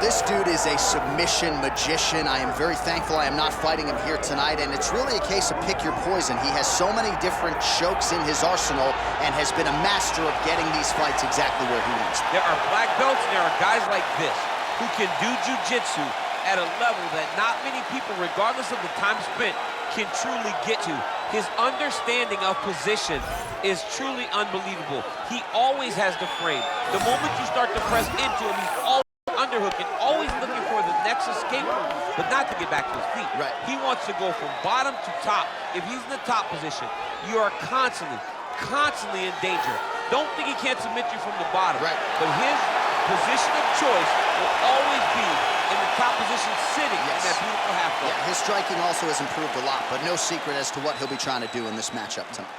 this dude is a submission magician. I am very thankful I am not fighting him here tonight, and it's really a case of pick your poison. He has so many different chokes in his arsenal and has been a master of getting these fights exactly where he wants them. There are black belts and there are guys like this who can do jiu-jitsu at a level that not many people, regardless of the time spent, can truly get to. His understanding of position is truly unbelievable. He always has the frame. The moment you start to press into him, he's always underhooking, always looking for the next escape route, but not to get back to his feet. Right. He wants to go from bottom to top. If he's in the top position, you are constantly in danger. Don't think he can't submit you from the bottom. Right. But his position of choice will always be in the top position, sitting in that beautiful half guard. Yeah, his striking also has improved a lot, but no secret as to what he'll be trying to do in this matchup tonight.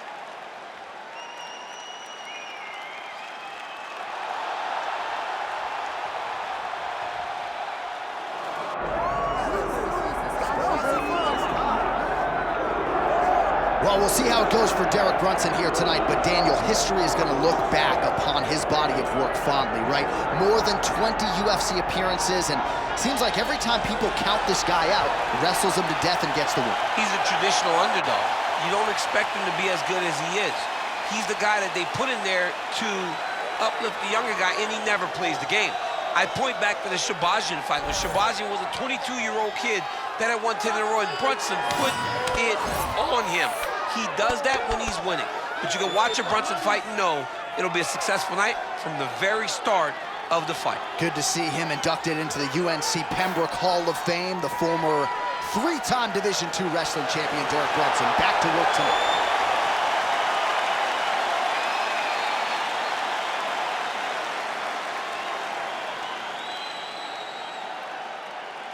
Well, we'll see how it goes for Derek Brunson here tonight, but Daniel, history is going to look back upon his body of work fondly, right? More than 20 UFC appearances, and seems like every time people count this guy out, wrestles him to death and gets the win. He's a traditional underdog. You don't expect him to be as good as he is. He's the guy that they put in there to uplift the younger guy, and he never plays the game. I point back to the Shabazian fight, when Shabazian was a 22-year-old kid that had won 10 in a row, and Brunson put it on him. He does that when he's winning. But you can watch a Brunson fight and know it'll be a successful night from the very start of the fight. Good to see him inducted into the UNC Pembroke Hall of Fame, the former three-time Division II wrestling champion Derek Brunson. Back to work tonight.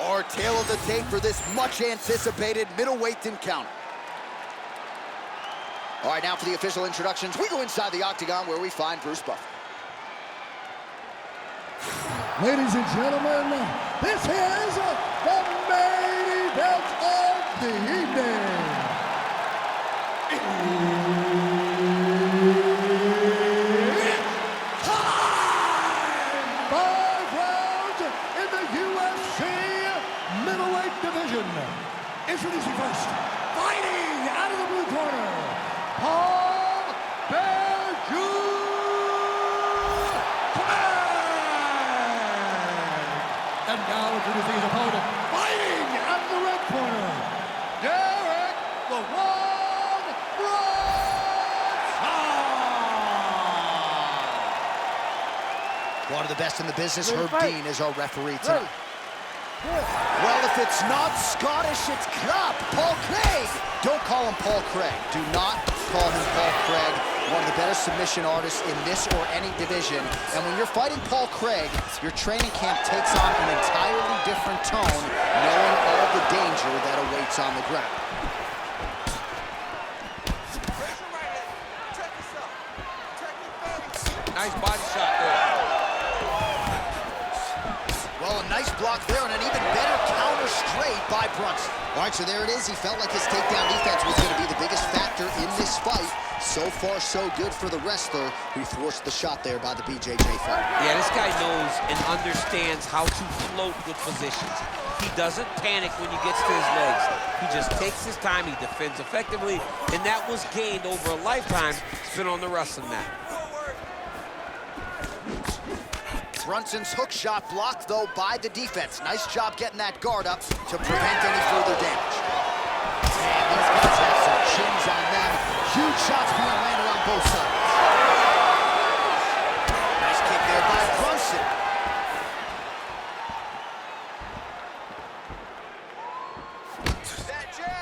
Our tale of the tape for this much-anticipated middleweight encounter. All right, now for the official introductions, we go inside the octagon where we find Bruce Buffer. Ladies and gentlemen, this is the main event of the evening. It's time! 5 rounds in the UFC middleweight division. Introducing first, fighting out of the blue corner, Paul Berju. And now introducing his opponent, fighting out of the red corner, Derek the One Brunson. One of the best in the business, Herb Dean, is our referee tonight. Well, if it's not Scottish, it's Klopp, Paul Craig. Don't call him Paul Craig. Do not call him Paul Craig. One of the better submission artists in this or any division. And when you're fighting Paul Craig, your training camp takes on an entirely different tone, knowing all the danger that awaits on the ground. Nice body shot there. Well, a nice block there and an even better counter straight by Brunson. All right, so there it is. He felt like his takedown defense was going to be the biggest factor in this fight. So far, so good for the wrestler who forced the shot there by the BJJ fighter. Yeah, this guy knows and understands how to float with positions. He doesn't panic when he gets to his legs. He just takes his time, he defends effectively, and that was gained over a lifetime spent on the wrestling mat. Brunson's hook shot blocked, though, by the defense. Nice job getting that guard up to prevent any further damage. Man, these guys have some chins on them. Huge shots being landed on both sides. Nice kick there by Brunson.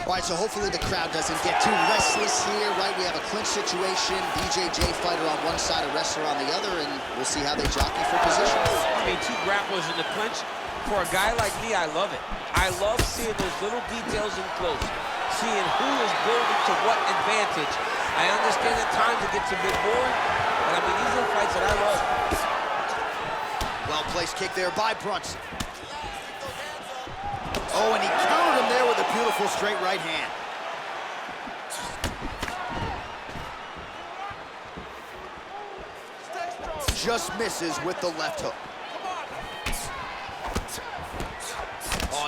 All right, so hopefully the crowd doesn't get too restless here, right? We have a clinch situation, BJJ fighter on one side, a wrestler on the other, and we'll see how they jockey for position. I mean, two grapplers in the clinch. For a guy like me, I love it. I love seeing those little details in close, seeing who is building to what advantage. I understand at times it gets a bit boring, but I mean, these are fights that I love. Well-placed kick there by Brunson. Oh, and he countered him there with a beautiful straight right hand. Just misses with the left hook.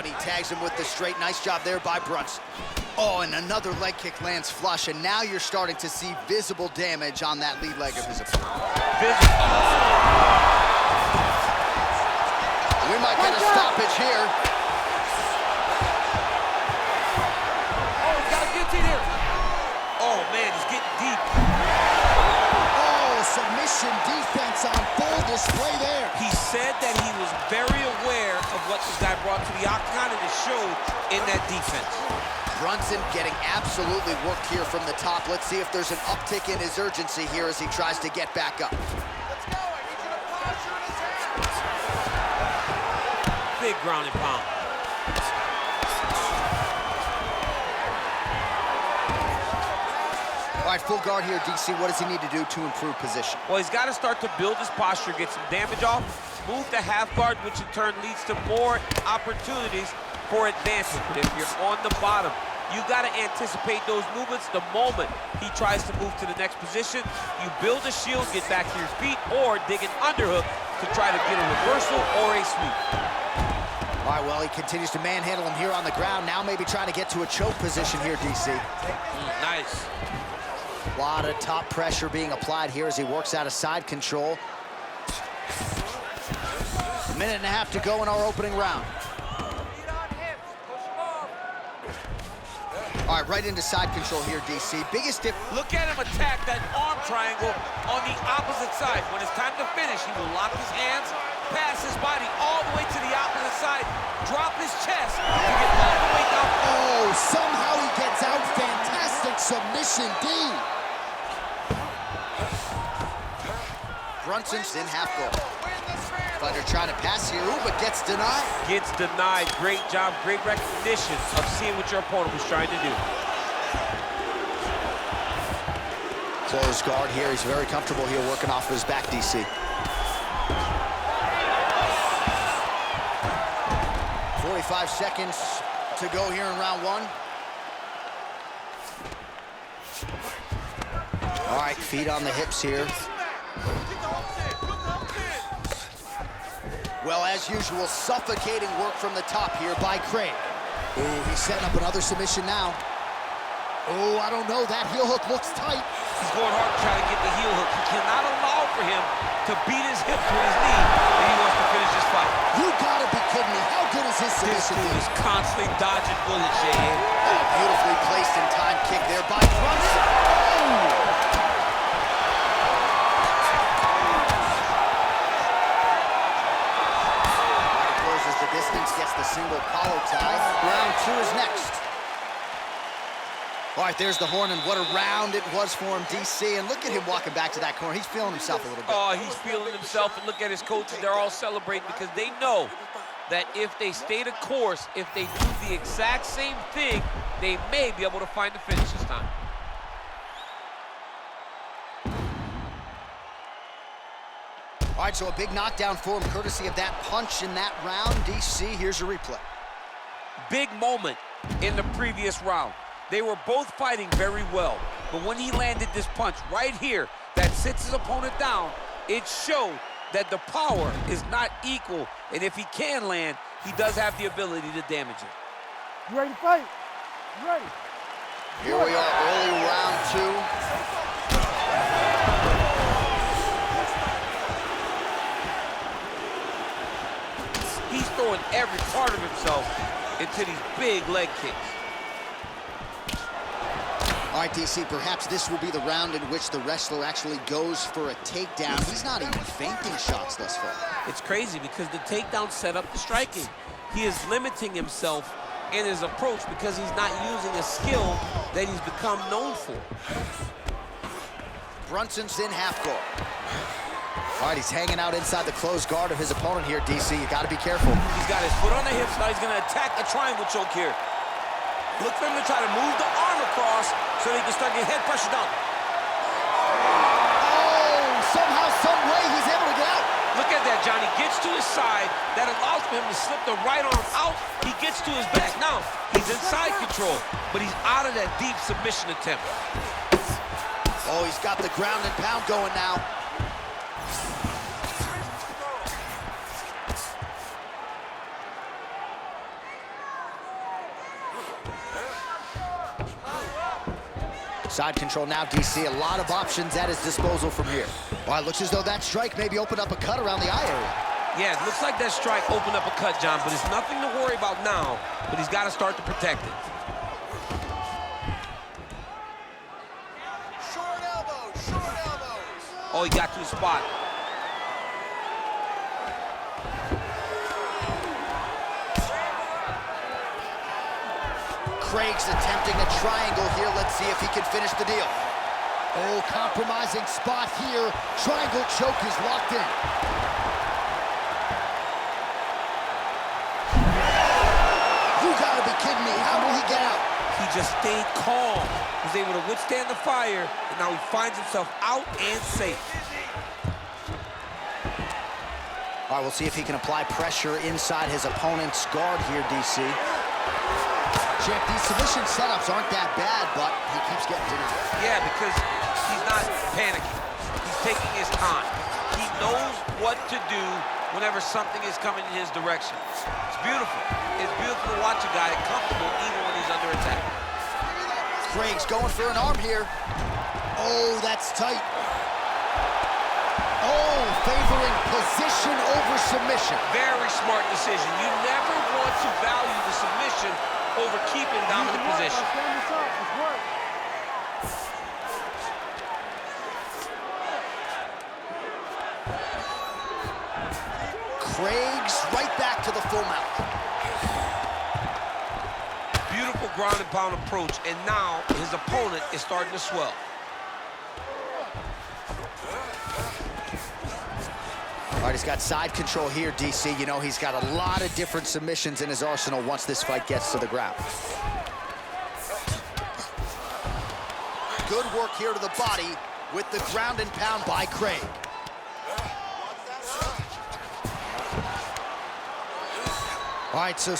he tags him with the straight. Nice job there by Brunson. Oh, and another leg kick lands flush, and now you're starting to see visible damage on that lead leg of his opponent. We might get a stoppage here. Oh, he's got a guillotine here. Oh, man, he's getting deep. Oh, submission defense on full display there. He said that he was very aware of what this guy brought to the octagon, and it showed in that defense. Brunson getting absolutely worked here from the top. Let's see if there's an uptick in his urgency here as he tries to get back up. Let's go. I need you to posture in his hands. Big ground and pound. All right, full guard here, DC. What does he need to do to improve position? Well, he's got to start to build his posture, get some damage off, move to half guard, which in turn leads to more opportunities for advancement. But if you're on the bottom, you got to anticipate those movements the moment he tries to move to the next position. You build a shield, get back to your feet, or dig an underhook to try to get a reversal or a sweep. All right, well, he continues to manhandle him here on the ground. Now maybe trying to get to a choke position here, DC. Nice. A lot of top pressure being applied here as he works out of side control. A minute and a half to go in our opening round. All right, right into side control here, DC. Biggest dip. Look at him attack that arm triangle on the opposite side. When it's time to finish, he will lock his hands, pass his body all the way to the opposite side, drop his chest to get all the way down. Oh, somehow he gets out. Fantastic submission D. Brunson's in half guard. Fighter trying to pass here, ooh, but gets denied. Gets denied. Great job, great recognition of seeing what your opponent was trying to do. Close guard here. He's very comfortable here working off of his back, DC. 45 seconds to go here in round one. All right, feet on the hips here. Well, as usual, suffocating work from the top here by Craig. Ooh, he's setting up another submission now. Oh, I don't know. That heel hook looks tight. He's going hard to try to get the heel hook. He cannot allow for him to beat his hip to his knee if he wants to finish this fight. You gotta be kidding me. How good is his This submission? dude is constantly dodging bullets, Jay. Oh, beautifully placed in time kick there by Brunson. Oh! Distance gets the single collar tie. Round two is next. All right, there's the horn, and what a round it was for him, DC. And look at him walking back to that corner. He's feeling himself a little bit. Oh, he's feeling himself, and look at his coaches. They're all celebrating because they know that if they stay the course, if they do the exact same thing, they may be able to find the finish this time. All right, so a big knockdown for him, courtesy of that punch in that round. DC, here's a replay. Big moment in the previous round. They were both fighting very well, but when he landed this punch right here that sits his opponent down, it showed that the power is not equal, and if he can land, he does have the ability to damage it. You ready to fight? You ready? Here we are, early round two. He's throwing every part of himself into these big leg kicks. All right, DC, perhaps this will be the round in which the wrestler actually goes for a takedown. He's not even feinting shots thus far. It's crazy because the takedown set up the striking. He is limiting himself in his approach because he's not using a skill that he's become known for. Brunson's in half guard. All right, he's hanging out inside the closed guard of his opponent here, DC. You got to be careful. He's got his foot on the hips. Now he's going to attack a triangle choke here. Look for him to try to move the arm across so he can start getting head pressure down. Oh, somehow, some way, he's able to get out. Look at that, Johnny. Gets to his side. That allows him to slip the right arm out. He gets to his back. Now, he's in side control, but he's out of that deep submission attempt. Oh, he's got the ground and pound going now. Side control now, DC. A lot of options at his disposal from here. Well, it looks as though that strike maybe opened up a cut around the eye area. Yeah, it looks like that strike opened up a cut, John, but it's nothing to worry about now, but he's got to start to protect it. Short elbows. Oh, he got to his spot. Craig's attempting a triangle here. Let's see if he can finish the deal. Oh, compromising spot here. Triangle choke is locked in. You gotta be kidding me. How did he get out? He just stayed calm, was able to withstand the fire, and now he finds himself out and safe. All right, we'll see if he can apply pressure inside his opponent's guard here, DC. Champ, these submission setups aren't that bad, but he keeps getting denied. Yeah, because he's not panicking. He's taking his time. He knows what to do whenever something is coming in his direction. It's beautiful. It's beautiful to watch a guy comfortable even when he's under attack. Craig's going for an arm here. Oh, that's tight. Oh, favoring position over submission. Very smart decision. You never want to value the submission over keeping dominant position. Stand this up. It's work. Craig's right back to the full mount. Beautiful ground and pound approach, and now his opponent is starting to swell. All right, he's got side control here, DC. You know, he's got a lot of different submissions in his arsenal once this fight gets to the ground. Good work here to the body with the ground and pound by Craig. All right, so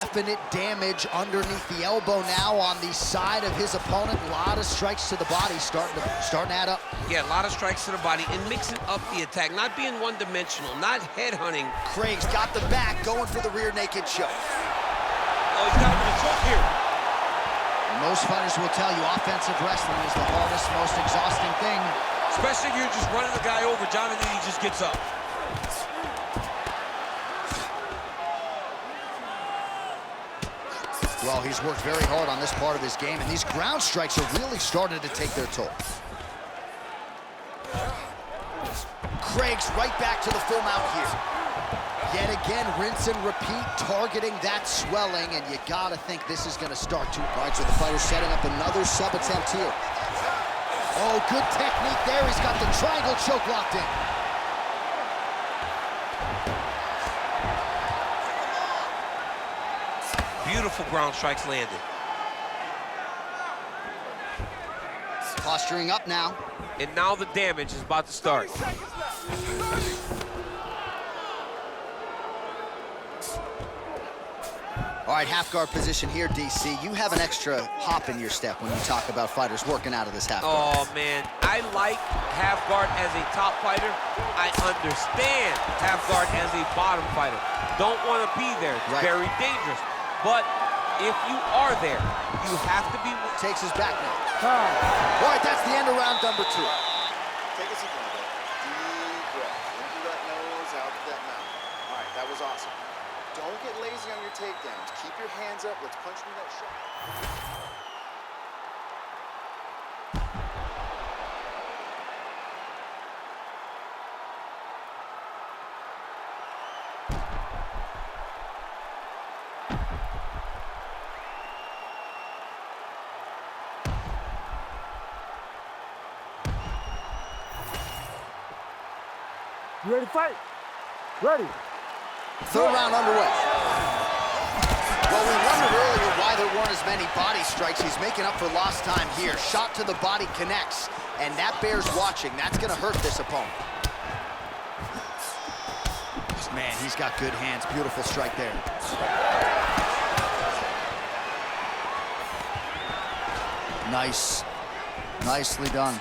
definite damage underneath the elbow now on the side of his opponent. A lot of strikes to the body starting to add up. Yeah, a lot of strikes to the body and mixing up the attack, not being one-dimensional, not headhunting. Craig's got the back, going for the rear naked choke. Oh, he's got him in a choke here. Most fighters will tell you offensive wrestling is the hardest, most exhausting thing. Especially if you're just running the guy over, John, and then he just gets up. Well, he's worked very hard on this part of his game, and these ground strikes are really starting to take their toll. Craig's right back to the full mount here. Yet again, rinse and repeat, targeting that swelling, and you gotta think this is gonna start to... All right, so the fighter's setting up another sub attempt here. Oh, good technique there. He's got the triangle choke locked in. Beautiful ground strikes landed. Posturing up now. And now the damage is about to start. All right, half guard position here, DC. You have an extra hop in your step when you talk about fighters working out of this half guard. Oh, man. I like half guard as a top fighter. I understand half guard as a bottom fighter. Don't want to be there. It's Right. very dangerous. But if you are there, you have to be... Takes his back now. Time. All right, that's the end of round number 2. Take a seat, brother. Deep breath. In through that nose, out through that mouth. All right, that was awesome. Don't get lazy on your takedowns. Keep your hands up. Let's punch through that shot. You ready to fight? Ready. Third round underway. Well, we wondered earlier why there weren't as many body strikes. He's making up for lost time here. Shot to the body connects, and that bears watching. That's going to hurt this opponent. Man, he's got good hands. Beautiful strike there. Nice. Nicely done.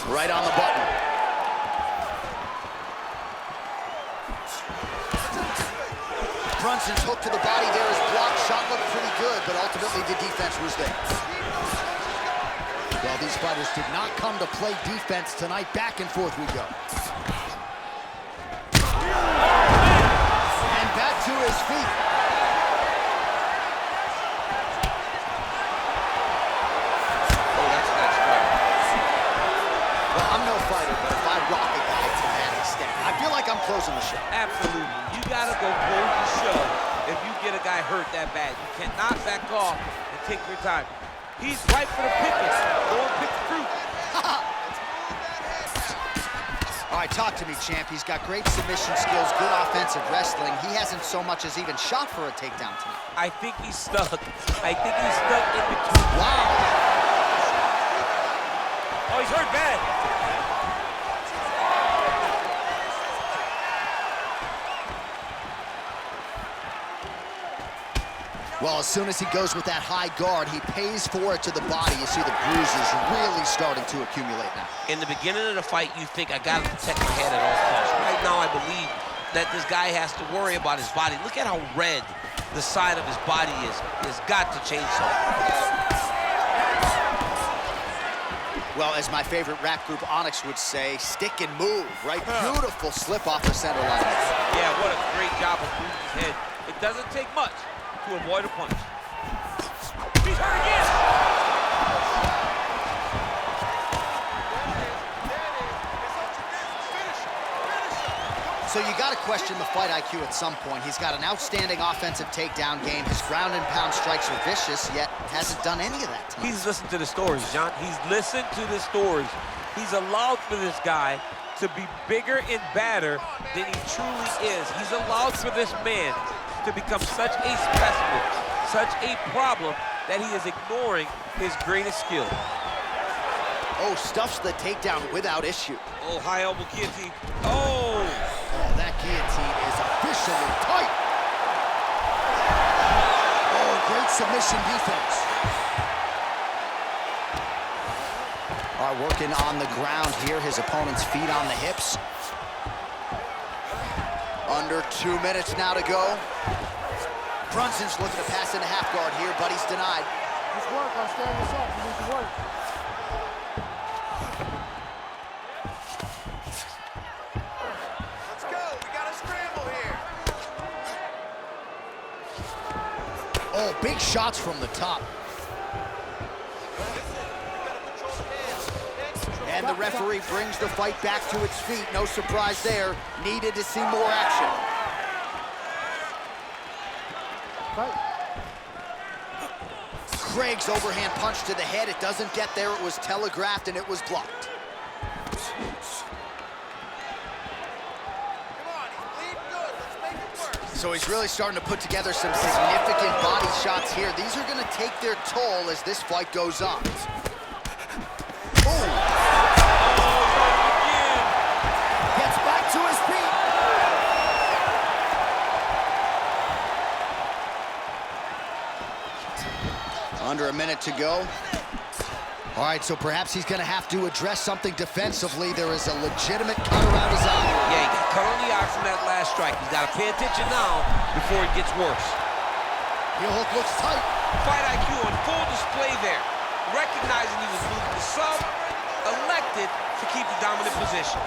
Right on the button. Brunson's hook to the body there is blocked. Shot looked pretty good, but ultimately the defense was there. Well, these fighters did not come to play defense tonight. Back and forth we go. And back to his feet. Oh, that's a nice strike. Well, I'm no fighter, but if I rock a guy to that extent, I feel like I'm closing the show. Absolutely. You gotta go close the show if you get a guy hurt that bad. You cannot back off and take your time. He's ripe for the picking. Go and pick the fruit. All right, talk to me, champ. He's got great submission skills, good offensive wrestling. He hasn't so much as even shot for a takedown tonight. I think he's stuck. I think he's stuck in between. Wow. Oh, he's hurt bad. Well, as soon as he goes with that high guard, he pays for it to the body. You see the bruises really starting to accumulate now. In the beginning of the fight, you think, I gotta protect my head at all costs. Right now, I believe that this guy has to worry about his body. Look at how red the side of his body is. It's got to change something. Well, as my favorite rap group Onyx would say, stick and move, right? Beautiful slip off the center line. Yeah, what a great job of moving his head. It doesn't take much to avoid a punch. He's hurt again! So you got to question the fight IQ at some point. He's got an outstanding offensive takedown game. His ground and pound strikes are vicious, yet hasn't done any of that tonight. He's listened to the stories, John. He's listened to the stories. He's allowed for this guy to be bigger and badder than he truly is. He's allowed for this man to become such a specimen, such a problem, that he is ignoring his greatest skill. Oh, stuffs the takedown without issue. Oh, high elbow guillotine. Oh! Oh, that guillotine is officially tight. Oh, great submission defense. All right, working on the ground here. His opponent's feet on the hips. Under 2 minutes now to go. Brunson's looking to pass into half guard here, but he's denied. Just work on standing this up. You need to work. Let's go. We got a scramble here. Oh, big shots from the top. And the referee brings the fight back to its feet. No surprise there. Needed to see more action. Fight. Craig's overhand punch to the head. It doesn't get there. It was telegraphed and it was blocked. Come on, he's bleeding good. Let's make it work. So he's really starting to put together some significant body shots here. These are going to take their toll as this fight goes on. Oh! Gets back to his feet. Under a minute to go. All right, so perhaps he's going to have to address something defensively. There is a legitimate cut around his eye. Yeah, he got cut on the eye from that last strike. He's got to pay attention now before it gets worse. Heel hook looks tight. Fight IQ on full display there. Recognizing he was losing the sub, elected to keep the dominant position.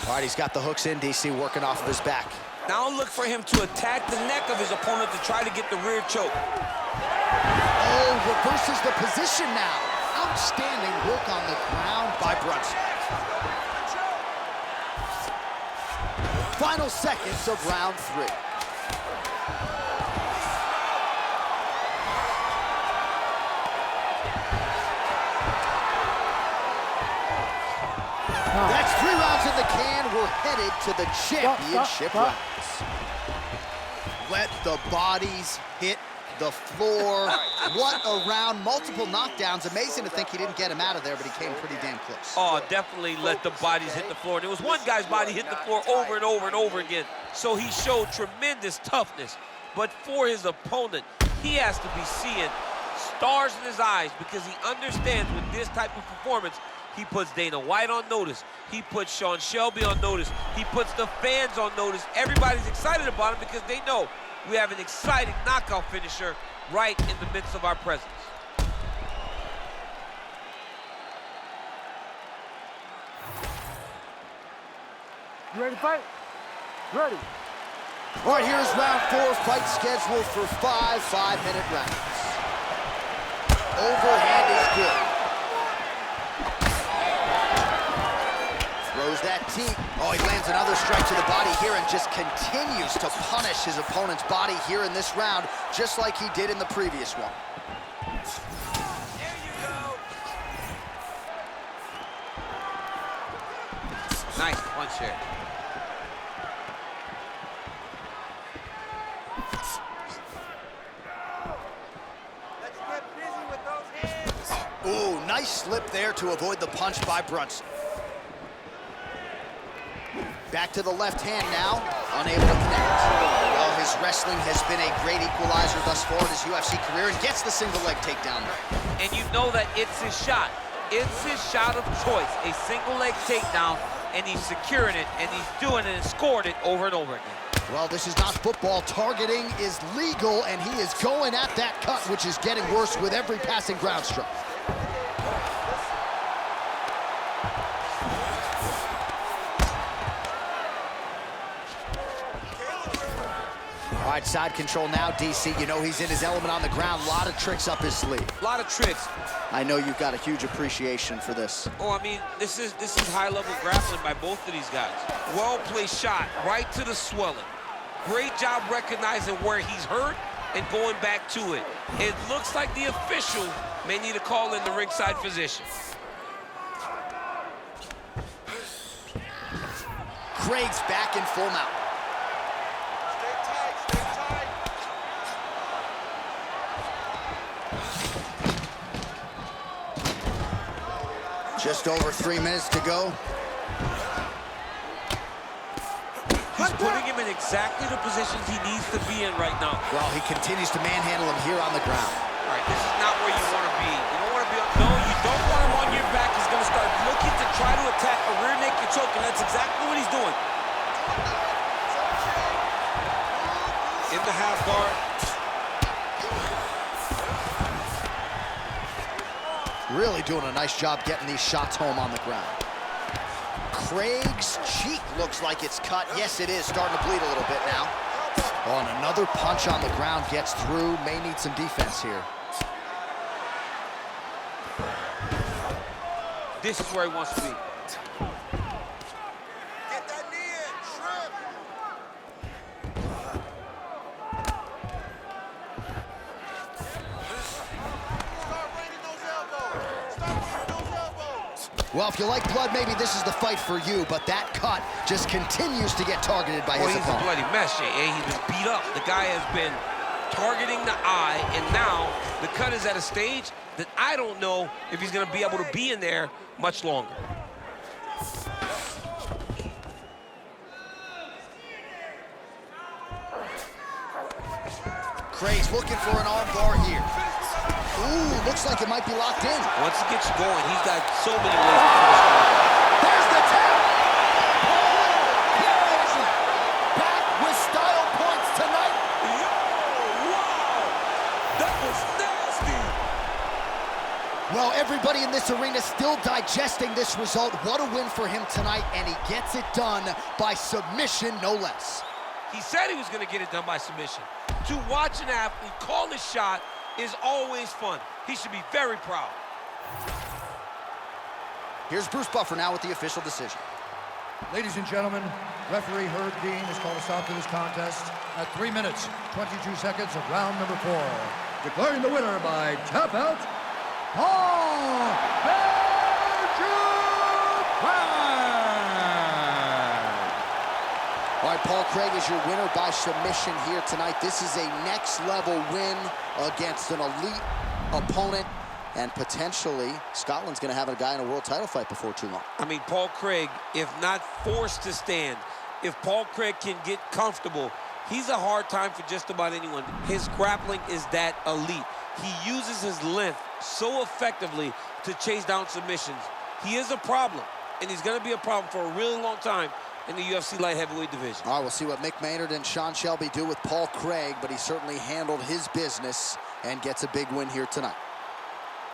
All right, he's got the hooks in, DC, working off of his back. Now look for him to attack the neck of his opponent to try to get the rear choke. Oh, reverses the position now. Outstanding work on the ground by Brunson. Final seconds of round 3. That's 3 rounds in the can. We're headed to the championship rounds. Let the bodies hit the floor. What a round. Multiple knockdowns. Amazing to think he didn't get him out of there, but he came pretty damn close. Oh, definitely let the bodies hit the floor. There was one guy's body hit the floor over and over and over again. So he showed tremendous toughness. But for his opponent, he has to be seeing stars in his eyes because he understands with this type of performance, he puts Dana White on notice. He puts Sean Shelby on notice. He puts the fans on notice. Everybody's excited about him because they know we have an exciting knockout finisher right in the midst of our presence. You ready to fight? Ready. All right, here's round 4, fight scheduled for 5 5-minute rounds. Overhand is good. Throws that teep. Oh, he lands another strike to the body here and just continues to punish his opponent's body here in this round, just like he did in the previous one. There you go. Nice punch here. Ooh, nice slip there to avoid the punch by Brunson. Back to the left hand now, unable to connect. Well, his wrestling has been a great equalizer thus far in his UFC career and gets the single leg takedown there. And you know that it's his shot. It's his shot of choice, a single leg takedown, and he's securing it, and he's doing it and scored it over and over again. Well, this is not football. Targeting is legal, and he is going at that cut, which is getting worse with every passing ground stroke. All right, side control now, DC. You know he's in his element on the ground. A lot of tricks up his sleeve. A lot of tricks. I know you've got a huge appreciation for this. Oh, I mean, this is high-level grappling by both of these guys. Well-placed shot right to the swelling. Great job recognizing where he's hurt and going back to it. It looks like the official may need to call in the ringside physician. Craig's back in full mount. Stay tight, stay tight. Just over 3 minutes to go. He's putting him in exactly the positions he needs to be in right now. Well, he continues to manhandle him here on the ground. All right, this is not where you want to be. You don't want to be, no, you don't want him on your back. He's going to start looking to try to attack a rear naked choke, and that's exactly what he's doing. In the half guard. Really doing a nice job getting these shots home on the ground. Craig's cheek looks like it's cut. Yes, it is. Starting to bleed a little bit now. Oh, and another punch on the ground gets through. May need some defense here. This is where he wants to be. Get that knee in, shrimp. Start raining those elbows. Start raining those elbows. Well, if you like blood, maybe this is the fight for you, but that cut just continues to get targeted by Well, his he's a opponent. bloody mess, J.A. He's been beat up. The guy has been targeting the eye, and now the cut is at a stage that I don't know if he's going to be able to be in there much longer. Craig's looking for an arm bar here. Ooh, looks like it might be locked in. Once it gets you going, he's got so many ways to finish the fight. There's the tap! Back with style points tonight. Wow! That was nasty! Well, everybody in this arena still digesting this result. What a win for him tonight, and he gets it done by submission, no less. He said he was going to get it done by submission. To watch an athlete call his shot is always fun. He should be very proud. Here's Bruce Buffer now with the official decision. Ladies and gentlemen, referee Herb Dean has called a stop to this contest at 3 minutes, 22 seconds of round number 4. Declaring the winner by tap out, Paul Craig! All right, Paul Craig is your winner by submission here tonight. This is a next-level win against an elite opponent, and potentially Scotland's going to have a guy in a world title fight before too long. I mean, Paul Craig, if not forced to stand, if Paul Craig can get comfortable, he's a hard time for just about anyone. His grappling is that elite. He uses his length so effectively to chase down submissions. He is a problem, and he's going to be a problem for a really long time in the UFC light heavyweight division. All right, we'll see what Mick Maynard and Sean Shelby do with Paul Craig, but he certainly handled his business and gets a big win here tonight.